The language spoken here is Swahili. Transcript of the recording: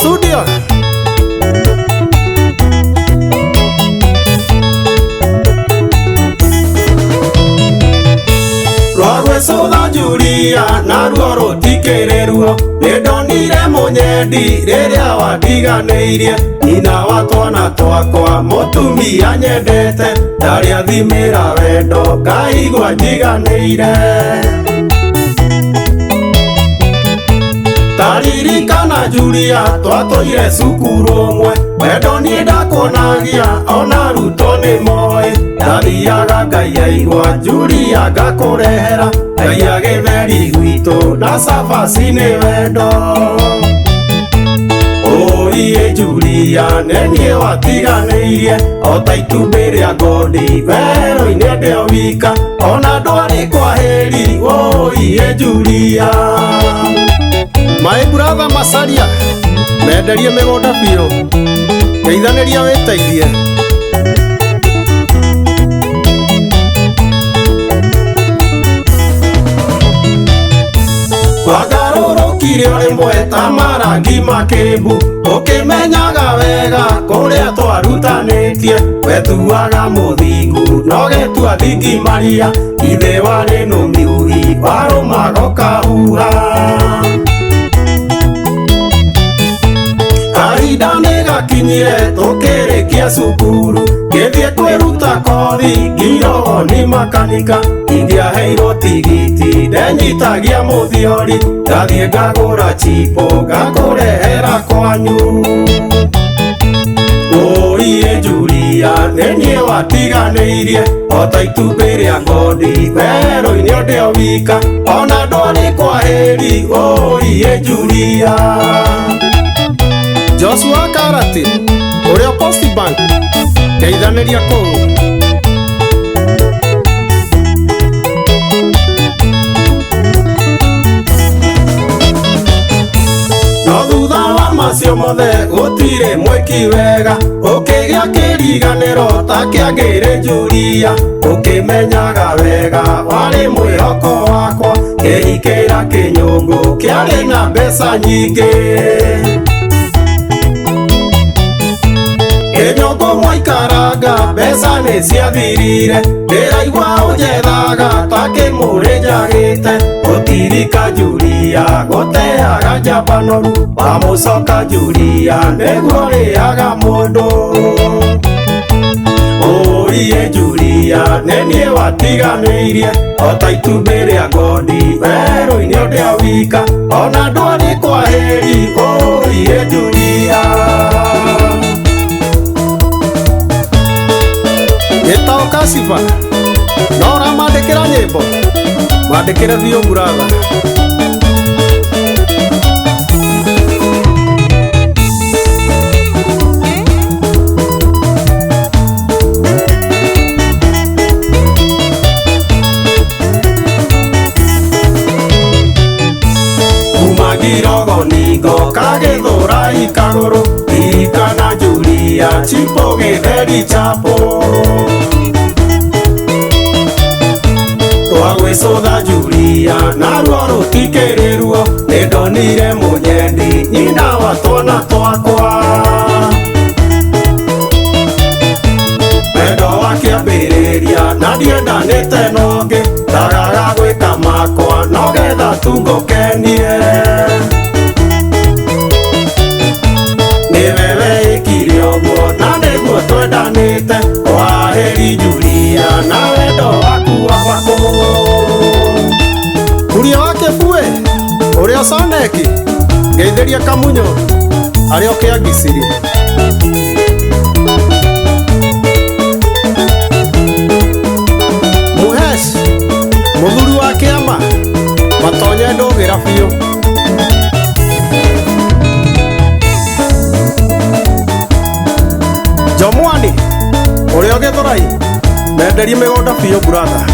studio. Rwagwe Soda Julia na ruo rutikereruo nindonire munyendi riria wandiganeirie nyina wa twana twakwa mutumia nyendete ndari athimira wendo ngaigua njiganeire taririkana Julia twatũire cukuru ũmwe wendo niĩ ndakuonagia ona ruto nĩ moĩ ndathiaga Ngai aigua Julia ngakũrehera Ngai agĩtheri gwitũ na cabaci nĩ wendo Oiye Julia nĩ niĩ watiganĩirie o ta itumbĩ rĩa ngondi werũ-inĩ ndĩ o wika ona ndwarĩ kwaheri oiye Julia. My brother Masaria menderie mĩgũnda biũ geithanĩria wĩteithie wagarũrũkire rĩmwe ta marangi makĩmbu ũkĩmenyaga wega kũrĩa twarutanĩtie wetuaga mũthingu nogetua thingi maria ithe warĩ nũmiuhi warũmaga ũkahuha kahinda nĩ gakinyire tũkĩrĩkia cukuru ngĩthiĩ kwĩruta kothi ngĩirwo nĩ makanika ingĩaheirwo tigiti ndenyitagia mũthiori ngathiĩ ngagũra chipo ngakũrehera kwanyu Oiye Julia nĩ niĩ watiganĩirie o ta itumbĩ rĩa ngondi werũ-inĩ ndĩ o wika ona ndwarĩ kwaheri oiye Julia. Joshua Karati ũrĩa Post Bank geithanĩria kũu no thutha wa macio mothe gũtirĩ mwĩki wega ũkĩgĩa kĩriganĩro ta kĩagĩrĩ Julia ũkĩmenyaga wega warĩ mwĩhoko wakwa kĩhikĩra kĩnyũngũ kĩarĩ na mbeca nyingĩ Kĩnyũngũ mwaikaranga mbeca nĩ ciathirire ndĩraigua ũnjethaga ta kĩmũrĩ njagĩte gũtirika Julia gũteaga njambanoru wamũcoka Julia nĩguo rĩaga mũndũ Oiye Julia nĩ niĩ watiganĩirie o ta itumbĩ rĩa ngondi werũ-inĩ ndĩ o wika ona ndwarĩ kwaheri oiye Julia. Gĩtaũ Kasiba no ũramandĩkĩra nyĩmbo mandĩkĩre biũ brother kuma Girogo ningo kagĩthũra ikagũrũ ikana Julia chipo gĩtheri chapo Rwagwe Soda Julia na ruo rũtikĩrĩruo nĩndonire mũnyendi nyina wa twana twakwa wendo wakĩambĩrĩria na ndiendanĩte nongĩ ndagaga gwĩka makwa nogetha tungũkenie nĩwe wĩkire ũguo na nĩguo twendanĩte kwaheri Julia na wendo waku wa bako Kuria wake bue ũrĩa Soneki geithĩria Kamunyo arĩa ũkĩangiciri Muhesh mũthuri wa kĩama matonye ndũgĩra biũ Jomwani ũrĩa Gĩthũrai menderie mĩgũnda biũ brother